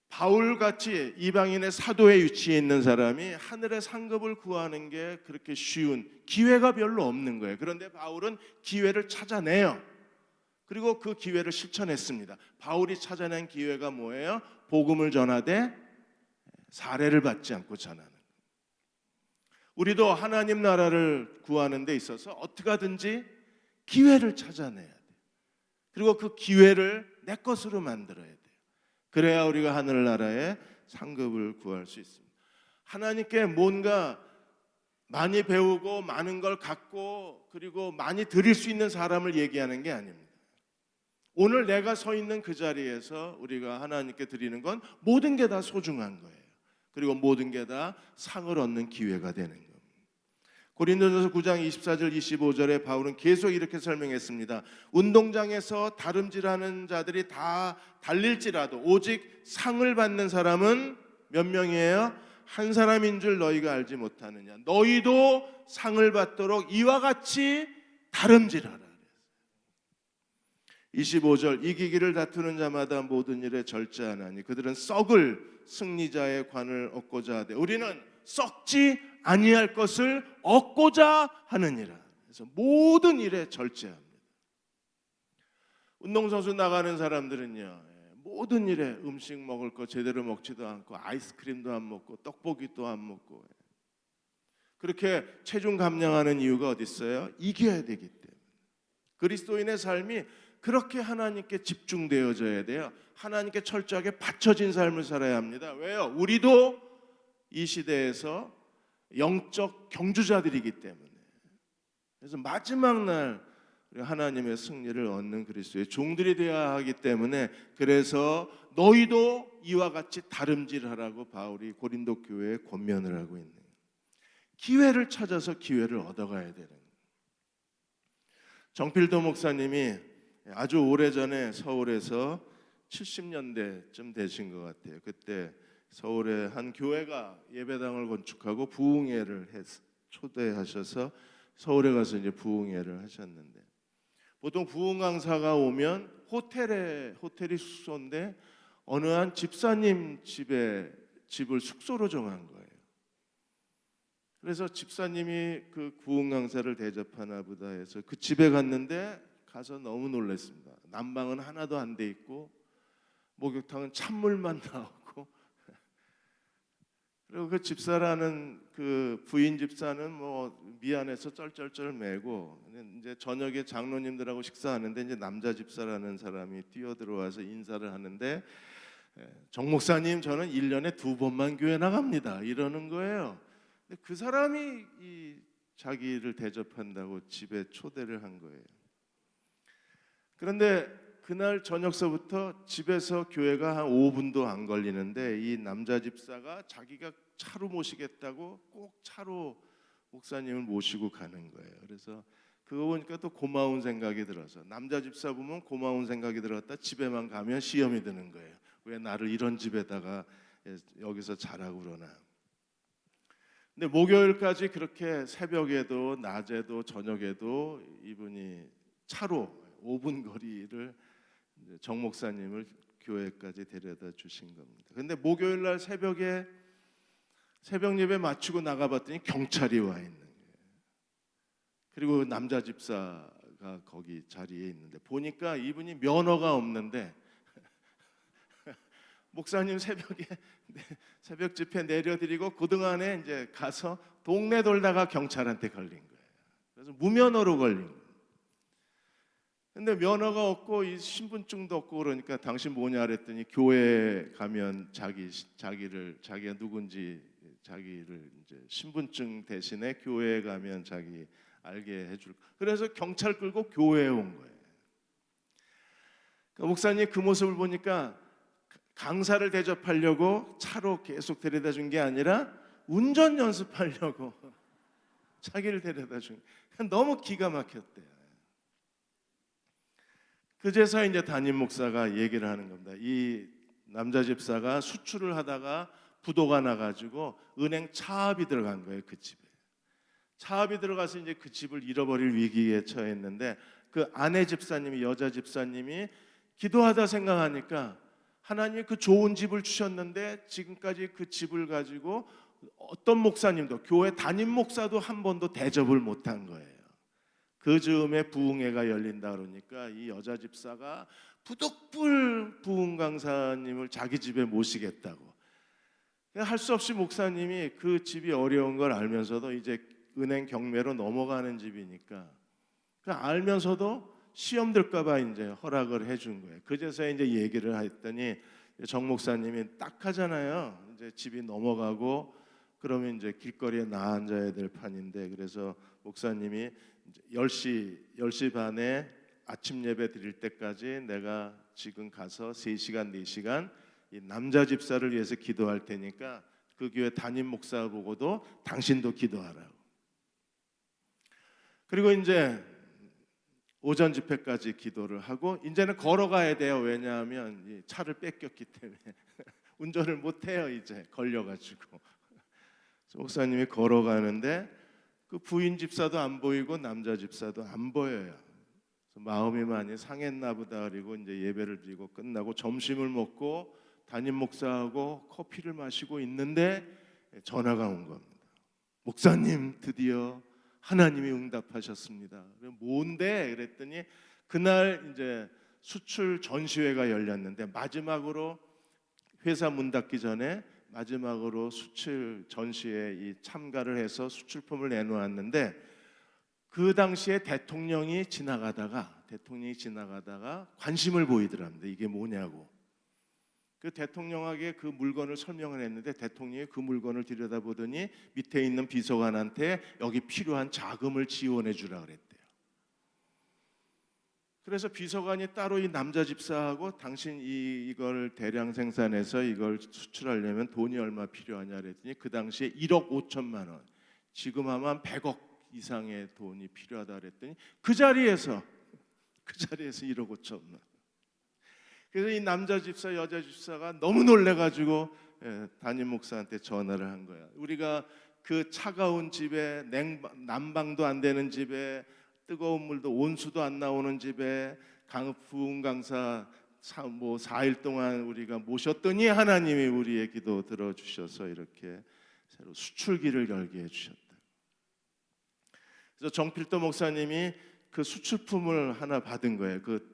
[SPEAKER 1] 바울같이 이방인의 사도에 위치해 있는 사람이 하늘의 상급을 구하는 게 그렇게 쉬운 기회가 별로 없는 거예요. 그런데 바울은 기회를 찾아내요. 그리고 그 기회를 실천했습니다. 바울이 찾아낸 기회가 뭐예요? 복음을 전하되 사례를 받지 않고 전하는. 우리도 하나님 나라를 구하는 데 있어서 어떻게 하든지 기회를 찾아내야 돼요. 그리고 그 기회를 내 것으로 만들어야 돼요. 그래야 우리가 하늘나라의 상급을 구할 수 있습니다. 하나님께 뭔가 많이 배우고 많은 걸 갖고 그리고 많이 드릴 수 있는 사람을 얘기하는 게 아닙니다. 오늘 내가 서 있는 그 자리에서 우리가 하나님께 드리는 건 모든 게 다 소중한 거예요. 그리고 모든 게 다 상을 얻는 기회가 되는 겁니다. 고린도전서 9장 24절 25절에 바울은 계속 이렇게 설명했습니다. 운동장에서 다름질하는 자들이 다 달릴지라도 오직 상을 받는 사람은 몇 명이에요? 한 사람인 줄 너희가 알지 못하느냐. 너희도 상을 받도록 이와 같이 다름질하라. 25절 이기기를 다투는 자마다 모든 일에 절제하나니 그들은 썩을 승리자의 관을 얻고자 하되 우리는 썩지 아니할 것을 얻고자 하느니라. 그래서 모든 일에 절제합니다. 운동선수 나가는 사람들은요, 모든 일에 음식 먹을 거 제대로 먹지도 않고 아이스크림도 안 먹고 떡볶이도 안 먹고 그렇게 체중 감량하는 이유가 어디 있어요? 이겨야 되기 때문에. 그리스도인의 삶이 그렇게 하나님께 집중되어져야 돼요. 하나님께 철저하게 바쳐진 삶을 살아야 합니다. 왜요? 우리도 이 시대에서 영적 경주자들이기 때문에. 그래서 마지막 날 하나님의 승리를 얻는 그리스도의 종들이 되어야 하기 때문에 그래서 너희도 이와 같이 다름질하라고 바울이 고린도 교회에 권면을 하고 있는 거예요. 기회를 찾아서 기회를 얻어가야 되는 거예요. 정필도 목사님이 아주 오래전에 서울에서 70년대쯤 되신 것 같아요. 그때 서울의 한 교회가 예배당을 건축하고 부흥회를 초대하셔서 서울에 가서 이제 부흥회를 하셨는데, 보통 부흥 강사가 오면 호텔이 숙소인데 어느 한 집사님 집을 숙소로 정한 거예요. 그래서 집사님이 그 부흥 강사를 대접하나 보다 해서 그 집에 갔는데 가서 너무 놀랐습니다. 난방은 하나도 안 돼 있고 목욕탕은 찬물만 나오고, 그리고 그 집사라는 그 부인 집사는 뭐 미안해서 쩔쩔쩔 매고, 이제 저녁에 장로님들하고 식사하는데 이제 남자 집사라는 사람이 뛰어들어와서 인사를 하는데, 정 목사님 저는 1년에 2번만 교회 나갑니다 이러는 거예요. 근데 그 사람이 자기를 대접한다고 집에 초대를 한 거예요. 그런데 그날 저녁서부터 집에서 교회가 한 5분도 안 걸리는데 이 남자 집사가 자기가 차로 모시겠다고 꼭 차로 목사님을 모시고 가는 거예요. 그래서 그거 보니까 또 고마운 생각이 들어서, 남자 집사 보면 고마운 생각이 들었다 집에만 가면 시험이 드는 거예요. 왜 나를 이런 집에다가 여기서 자라고 그러나. 근데 목요일까지 그렇게 새벽에도 낮에도 저녁에도 이분이 차로 5분 거리를 정 목사님을 교회까지 데려다 주신 겁니다. 근데 목요일 날 새벽에 새벽 예배 마치고 나가봤더니 경찰이 와 있는 거예요. 그리고 남자 집사가 거기 자리에 있는데 보니까 이분이 면허가 없는데 목사님 새벽 집회 내려드리고 그동안에 이제 가서 동네 돌다가 경찰한테 걸린 거예요. 그래서 무면허로 걸린 거예요. 근데 면허가 없고 이 신분증도 없고 그러니까 당신 뭐냐 그랬더니 교회에 가면 자기가 누군지 자기를 이제 신분증 대신에 교회에 가면 자기 알게 해줄. 그래서 경찰 끌고 교회에 온 거예요. 그러니까 목사님 그 모습을 보니까 강사를 대접하려고 차로 계속 데려다 준 게 아니라 운전 연습하려고 자기를 데려다 준. 너무 기가 막혔대요. 그제서 이제 담임 목사가 얘기를 하는 겁니다. 이 남자 집사가 수출을 하다가 부도가 나가지고 은행 차압이 들어간 거예요. 그 집에 차압이 들어가서 이제 그 집을 잃어버릴 위기에 처했는데, 그 아내 집사님이, 여자 집사님이 기도하다 생각하니까 하나님이 그 좋은 집을 주셨는데 지금까지 그 집을 가지고 어떤 목사님도, 교회 담임 목사도 한 번도 대접을 못한 거예요. 그 즈음에 부흥회가 열린다 그러니까 이 여자 집사가 부득불 부흥 강사님을 자기 집에 모시겠다고. 할 수 없이 목사님이 그 집이 어려운 걸 알면서도 이제 은행 경매로 넘어가는 집이니까 알면서도 시험 들까봐 이제 허락을 해준 거예요. 그제서 이제 얘기를 했더니 정 목사님이 딱 하잖아요. 이제 집이 넘어가고 그러면 이제 길거리에 나 앉아야 될 판인데, 그래서 목사님이 10시 반에 아침 예배 드릴 때까지 내가 지금 가서 3시간 4시간 이 남자 집사를 위해서 기도할 테니까 그 교회 담임 목사 보고도 당신도 기도하라고. 그리고 이제 오전 집회까지 기도를 하고 이제는 걸어가야 돼요. 왜냐하면 이 차를 뺏겼기 때문에 운전을 못해요. 이제 걸려가지고. 목사님이 걸어가는데 그 부인 집사도 안 보이고 남자 집사도 안 보여요. 마음이 많이 상했나 보다. 그리고 이제 예배를 드리고 끝나고 점심을 먹고 담임 목사하고 커피를 마시고 있는데 전화가 온 겁니다. 목사님 드디어 하나님이 응답하셨습니다. 뭔데? 그랬더니 그날 이제 수출 전시회가 열렸는데 마지막으로 회사 문 닫기 전에 마지막으로 수출 전시회에 참가를 해서 수출품을 내놓았는데, 그 당시에 대통령이 지나가다가 관심을 보이더랍니다. 이게 뭐냐고. 그 대통령에게 그 물건을 설명을 했는데 대통령이 그 물건을 들여다보더니 밑에 있는 비서관한테 여기 필요한 자금을 지원해 주라 그랬대요. 그래서 비서관이 따로 이 남자 집사하고 당신 이걸 대량 생산해서 이걸 수출하려면 돈이 얼마 필요하냐 그랬더니 그 당시에 1억 5천만 원, 지금 아마 100억 이상의 돈이 필요하다 그랬더니 그 자리에서 1억 5천만 원. 그래서 이 남자 집사, 여자 집사가 너무 놀래가지고 담임 목사한테 전화를 한 거야. 우리가 그 차가운 집에, 난방도 안 되는 집에, 뜨거운 물도 온수도 안 나오는 집에 부흥 강사 4일 동안 우리가 모셨더니 하나님이 우리의 기도 들어주셔서 이렇게 새로 수출기를 열게 해주셨다. 그래서 정필도 목사님이 그 수출품을 하나 받은 거예요. 그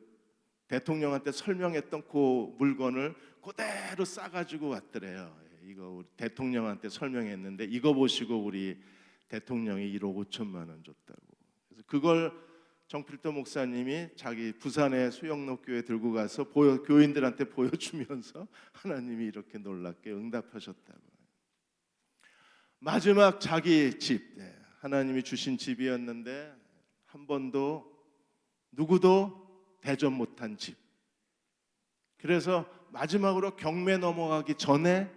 [SPEAKER 1] 대통령한테 설명했던 그 물건을 그대로 싸가지고 왔더래요. 이거 우리 대통령한테 설명했는데 이거 보시고 우리 대통령이 1억 5천만 원 줬다고. 그래서 그걸 정필도 목사님이 자기 부산의 수영로 교회 들고 가서 교인들한테 보여주면서 하나님이 이렇게 놀랍게 응답하셨다고. 마지막 자기 집, 하나님이 주신 집이었는데 한 번도 누구도 대접 못한 집. 그래서 마지막으로 경매 넘어가기 전에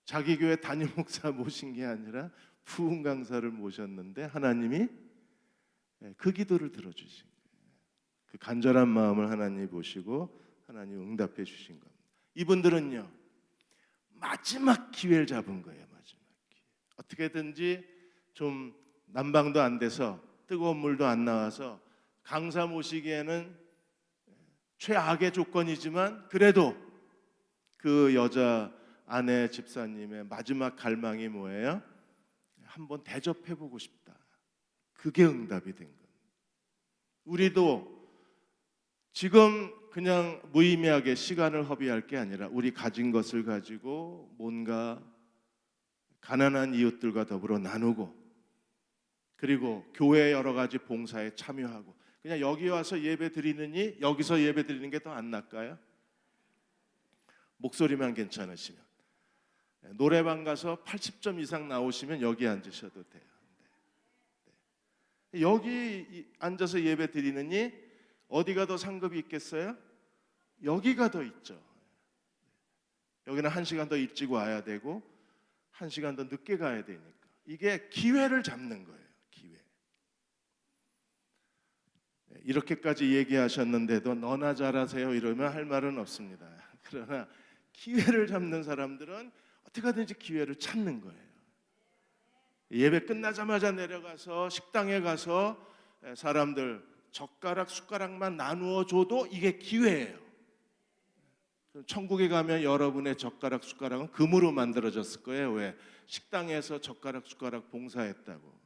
[SPEAKER 1] 자기 교회 담임 목사 모신 게 아니라 부흥 강사를 모셨는데 하나님이 그 기도를 들어주신 거예요. 그 간절한 마음을 하나님이 보시고 하나님 응답해 주신 겁니다. 이분들은요 마지막 기회를 잡은 거예요. 마지막 기회. 어떻게든지 좀 난방도 안 돼서 뜨거운 물도 안 나와서 강사 모시기에는 최악의 조건이지만 그래도 그 여자 아내 집사님의 마지막 갈망이 뭐예요? 한번 대접해보고 싶다. 그게 응답이 된 거예요. 우리도 지금 그냥 무의미하게 시간을 허비할 게 아니라 우리 가진 것을 가지고 뭔가 가난한 이웃들과 더불어 나누고 그리고 교회 여러 가지 봉사에 참여하고 그냥 여기 와서 예배 드리느니 여기서 예배 드리는 게 더 안 낫까요? 목소리만 괜찮으시면 노래방 가서 80점 이상 나오시면 여기 앉으셔도 돼요. 여기 앉아서 예배 드리느니 어디가 더 상급이 있겠어요? 여기가 더 있죠. 여기는 1시간 더 일찍 와야 되고 1시간 더 늦게 가야 되니까 이게 기회를 잡는 거예요. 기회. 이렇게까지 얘기하셨는데도 너나 잘하세요 이러면 할 말은 없습니다. 그러나 기회를 잡는 사람들은 어떻게든지 기회를 찾는 거예요. 예배 끝나자마자 내려가서 식당에 가서 사람들 젓가락 숟가락만 나누어 줘도 이게 기회예요. 천국에 가면 여러분의 젓가락 숟가락은 금으로 만들어졌을 거예요. 왜? 식당에서 젓가락 숟가락 봉사했다고.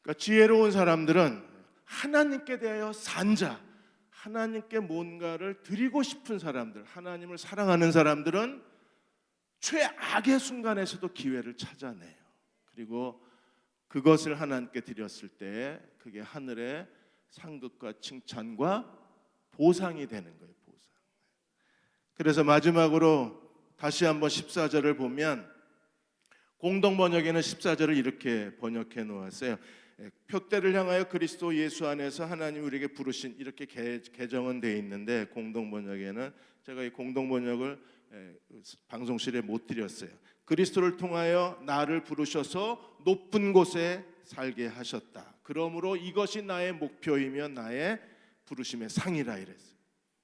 [SPEAKER 1] 그러니까 지혜로운 사람들은 하나님께 대하여 산 자, 하나님께 뭔가를 드리고 싶은 사람들, 하나님을 사랑하는 사람들은 최악의 순간에서도 기회를 찾아내요. 그리고 그것을 하나님께 드렸을 때 그게 하늘의 상급과 칭찬과 보상이 되는 거예요. 보상. 그래서 마지막으로 다시 한번 14절을 보면 공동 번역에는 14절을 이렇게 번역해 놓았어요. 표대를 향하여 그리스도 예수 안에서 하나님 우리에게 부르신 이렇게 개정은 되어 있는데 공동 번역에는 제가 이 공동 번역을 방송실에 못 드렸어요. 그리스도를 통하여 나를 부르셔서 높은 곳에 살게 하셨다. 그러므로 이것이 나의 목표이며 나의 부르심의 상이라 이랬어요.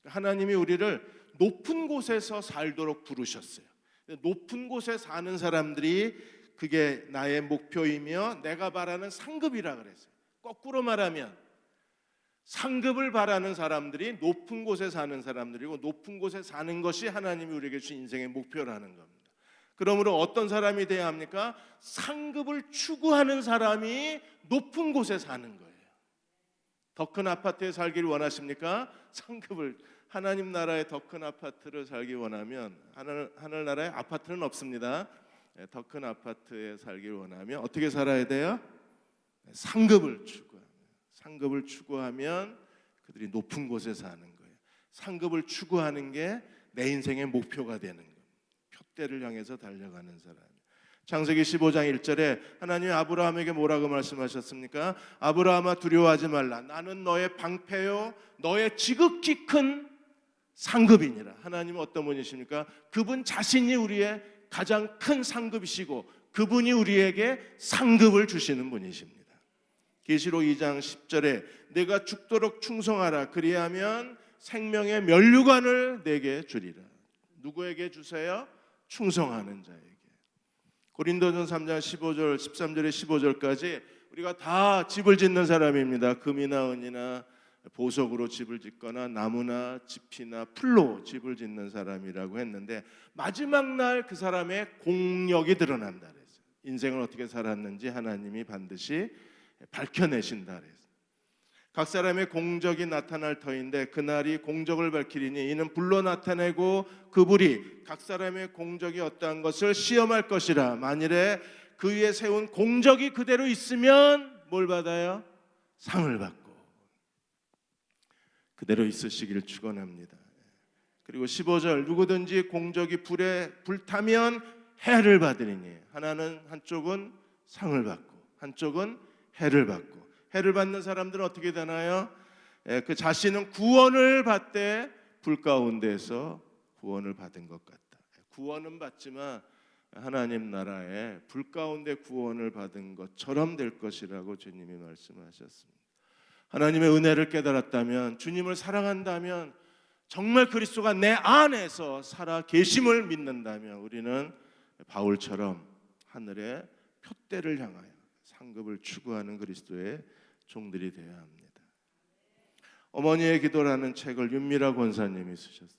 [SPEAKER 1] 하나님이 우리를 높은 곳에서 살도록 부르셨어요. 높은 곳에 사는 사람들이 그게 나의 목표이며 내가 바라는 상급이라 그랬어요. 거꾸로 말하면 상급을 바라는 사람들이 높은 곳에 사는 사람들이고 높은 곳에 사는 것이 하나님이 우리에게 주신 인생의 목표라는 겁니다. 그러므로 어떤 사람이 돼야 합니까? 상급을 추구하는 사람이 높은 곳에 사는 거예요. 더 큰 아파트에 살기를 원하십니까? 상급을 하나님 나라의 더 큰 아파트를 살기 원하면 하늘나라에 아파트는 없습니다. 더 큰 아파트에 살기를 원하면 어떻게 살아야 돼요? 상급을 추구하면. 상급을 추구하면 그들이 높은 곳에 사는 거예요. 상급을 추구하는 게 내 인생의 목표가 되는 거예요. 표대를 향해서 달려가는 사람. 창세기 15장 1절에 하나님이 아브라함에게 뭐라고 말씀하셨습니까? 아브라함아 두려워하지 말라. 나는 너의 방패요 너의 지극히 큰 상급이니라. 하나님은 어떤 분이십니까? 그분 자신이 우리의 가장 큰 상급이시고 그분이 우리에게 상급을 주시는 분이십니다. 계시록 2장 10절에 내가 죽도록 충성하라. 그리하면 생명의 면류관을 내게 주리라. 누구에게 주세요? 충성하는 자에게. 고린도전서 3장 15절 13절에 15절까지 우리가 다 집을 짓는 사람입니다. 금이나 은이나 보석으로 집을 짓거나 나무나 짚이나 풀로 집을 짓는 사람이라고 했는데 마지막 날 그 사람의 공력이 드러난다 그랬어요. 인생을 어떻게 살았는지 하나님이 반드시 밝혀내신다 그랬어요. 각 사람의 공적이 나타날 터인데 그날이 공적을 밝히리니 이는 불로 나타내고 그 불이 각 사람의 공적이 어떠한 것을 시험할 것이라. 만일에 그 위에 세운 공적이 그대로 있으면 뭘 받아요? 상을 받고. 그대로 있으시길 축원합니다. 그리고 15절 누구든지 공적이 불에 불타면 해를 받으리니 하나는 한쪽은 상을 받고 한쪽은 해를 받고. 해를 받는 사람들은 어떻게 되나요? 그 자신은 구원을 받되 불 가운데서 구원을 받은 것 같다. 구원은 받지만 하나님 나라에 불 가운데 구원을 받은 것처럼 될 것이라고 주님이 말씀하셨습니다. 하나님의 은혜를 깨달았다면, 주님을 사랑한다면, 정말 그리스도가 내 안에서 살아 계심을 믿는다면 우리는 바울처럼 하늘의 표대를 향하여 상급을 추구하는 그리스도의 종들이 되어야 합니다. 어머니의 기도라는 책을 윤미라 권사님이 쓰셨습니다.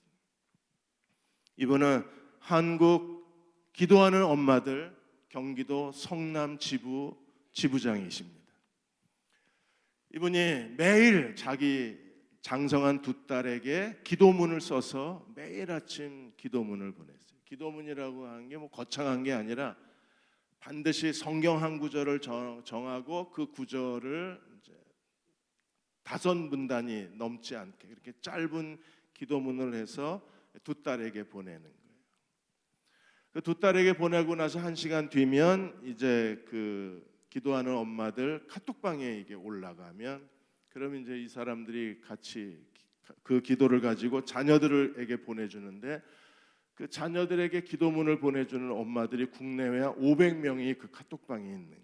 [SPEAKER 1] 이분은 한국 기도하는 엄마들 경기도 성남 지부 지부장이십니다. 이분이 매일 자기 장성한 두 딸에게 기도문을 써서 매일 아침 기도문을 보냈어요. 기도문이라고 하는 게 뭐 거창한 게 아니라 반드시 성경 한 구절을 정하고 그 구절을 이제 5문단이 넘지 않게 이렇게 짧은 기도문을 해서 두 딸에게 보내는 거예요. 그 두 딸에게 보내고 나서 1시간 뒤면 이제 그 기도하는 엄마들 카톡방에 이게 올라가면 그러면 이제 이 사람들이 같이 그 기도를 가지고 자녀들에게 보내주는데 그 자녀들에게 기도문을 보내주는 엄마들이 국내외 500명이 그 카톡방에 있는 거예요.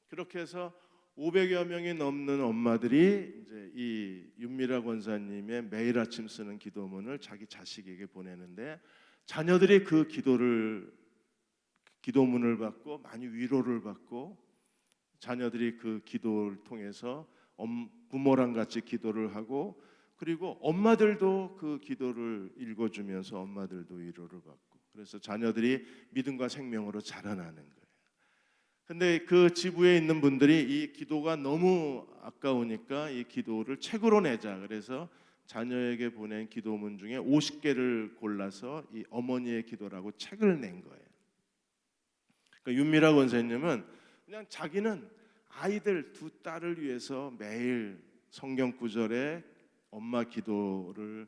[SPEAKER 1] 그렇게 해서 500여 명이 넘는 엄마들이 이제 이 윤미라 권사님의 매일 아침 쓰는 기도문을 자기 자식에게 보내는데 자녀들이 그 기도문을 받고 많이 위로를 받고 자녀들이 그 기도를 통해서 부모랑 같이 기도를 하고 그리고 엄마들도 그 기도를 읽어주면서 엄마들도 위로를 받고 그래서 자녀들이 믿음과 생명으로 자라나는 거예요. 근데 그 지부에 있는 분들이 이 기도가 너무 아까우니까 이 기도를 책으로 내자. 그래서 자녀에게 보낸 기도문 중에 50개를 골라서 이 어머니의 기도라고 책을 낸 거예요. 그러니까 윤미라 권사님은 그냥 자기는 아이들 두 딸을 위해서 매일 성경 구절에 엄마 기도를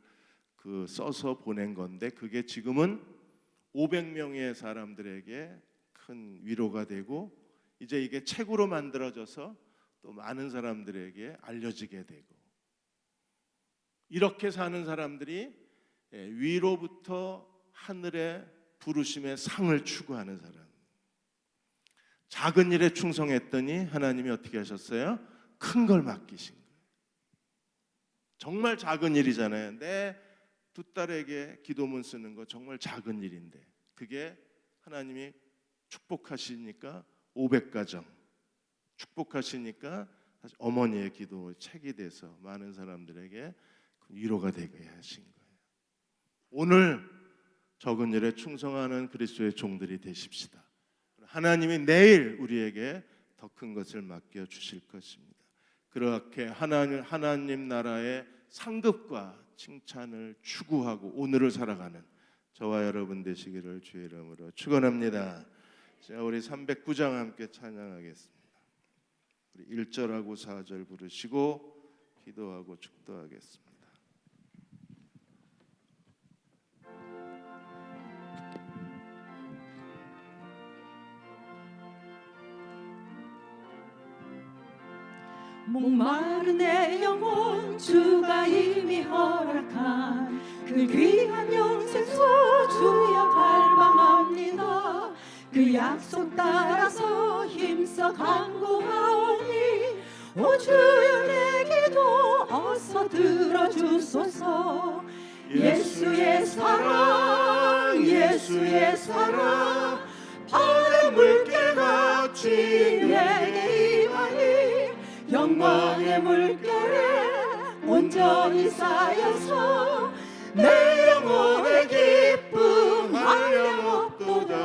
[SPEAKER 1] 써서 보낸 건데 그게 지금은 500명의 사람들에게 큰 위로가 되고 이제 이게 책으로 만들어져서 또 많은 사람들에게 알려지게 되고 이렇게 사는 사람들이 위로부터 하늘의 부르심의 상을 추구하는 사람. 작은 일에 충성했더니 하나님이 어떻게 하셨어요? 큰 걸 맡기신 거예요. 정말 작은 일이잖아요. 내 두 딸에게 기도문 쓰는 거 정말 작은 일인데 그게 하나님이 축복하시니까 500가정 축복하시니까 사실 어머니의 기도 책이 돼서 많은 사람들에게 위로가 되게 하신 거예요. 오늘 적은 일에 충성하는 그리스도의 종들이 되십시다. 하나님이 내일 우리에게 더 큰 것을 맡겨 주실 것입니다. 그렇게 하나님 나라의 상급과 칭찬을 추구하고 오늘을 살아가는 저와 여러분 되시기를 주의 이름으로 축원합니다. 자, 우리 309장 함께 찬양하겠습니다. 우리 1절하고 4절 부르시고 기도하고 축도하겠습니다.
[SPEAKER 2] 목마른 내 영혼 주가 이미 허락한 그 귀한 영생수 주여 갈망합니다. 그 약속 따라서 힘써 간구하오니 오 주여 내 기도 어서 들어주소서. 예수의 사랑 예수의 사랑 바다 물결같이 내게 임하니 영광의 물결에 온전히 쌓여서 내 영혼의 기쁨 한량없도다.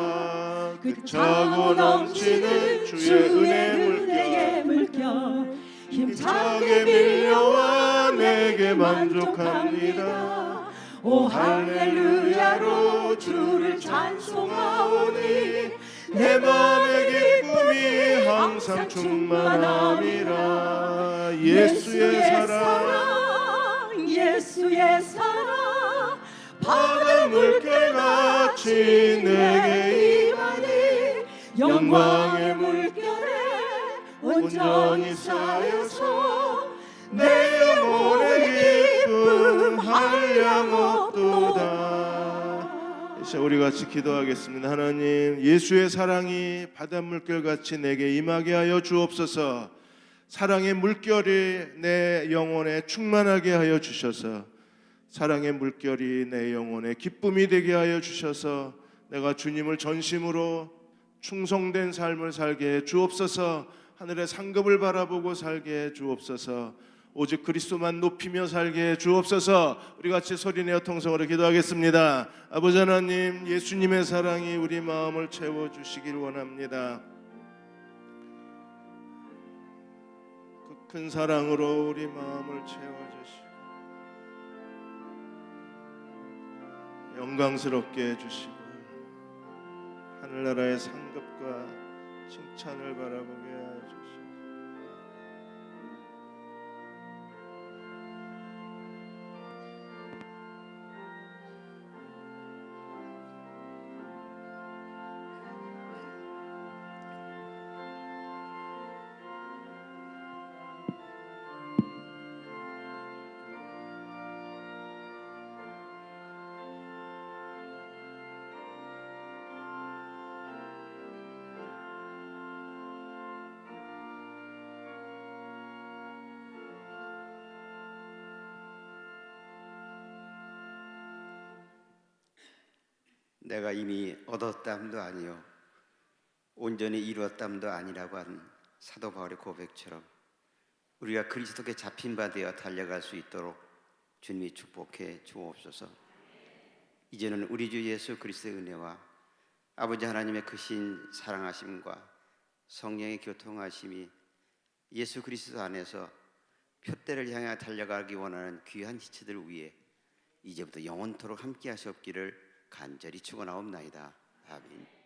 [SPEAKER 2] 그 차고 넘치는 주의 은혜의 물결 힘차게 밀려와 내게 만족합니다. 오 할렐루야로 주를 찬송하오니 내 마음의 기쁨이 항상 충만함이라. 예수의 사랑 예수의 사랑 바다 물결같이 내게 임하니 영광의 물결에 온전히 쌓여서 내 영혼의 기쁨 한량없도다.
[SPEAKER 1] 이제 우리 같이 기도하겠습니다. 하나님, 예수의 사랑이 바닷물결 같이 내게 임하게 하여 주옵소서. 사랑의 물결이 내 영혼에 충만하게 하여 주셔서 사랑의 물결이 내 영혼에 기쁨이 되게 하여 주셔서 내가 주님을 전심으로 충성된 삶을 살게 해 주옵소서. 하늘의 상급을 바라보고 살게 해 주옵소서. 오직 그리스도만 높이며 살게 해 주옵소서. 우리 같이 소리내어 통성으로 기도하겠습니다. 아버지 하나님, 예수님의 사랑이 우리 마음을 채워주시길 원합니다. 그 큰 사랑으로 우리 마음을 채워주시고 영광스럽게 해주시고 하늘나라의 상급과 칭찬을 바라보게 하여 주시고
[SPEAKER 3] 내가 이미 얻었담도 아니요 온전히 이루었담도 아니라고 한 사도 바울의 고백처럼 우리가 그리스도께 잡힌 바 되어 달려갈 수 있도록 주님이 축복해 주옵소서. 이제는 우리 주 예수 그리스도의 은혜와 아버지 하나님의 크신 사랑하심과 성령의 교통하심이 예수 그리스도 안에서 표대를 향해 달려가기 원하는 귀한 지체들 위해 이제부터 영원토록 함께 하시옵기를 간절히 축원하옵나이다. 아멘.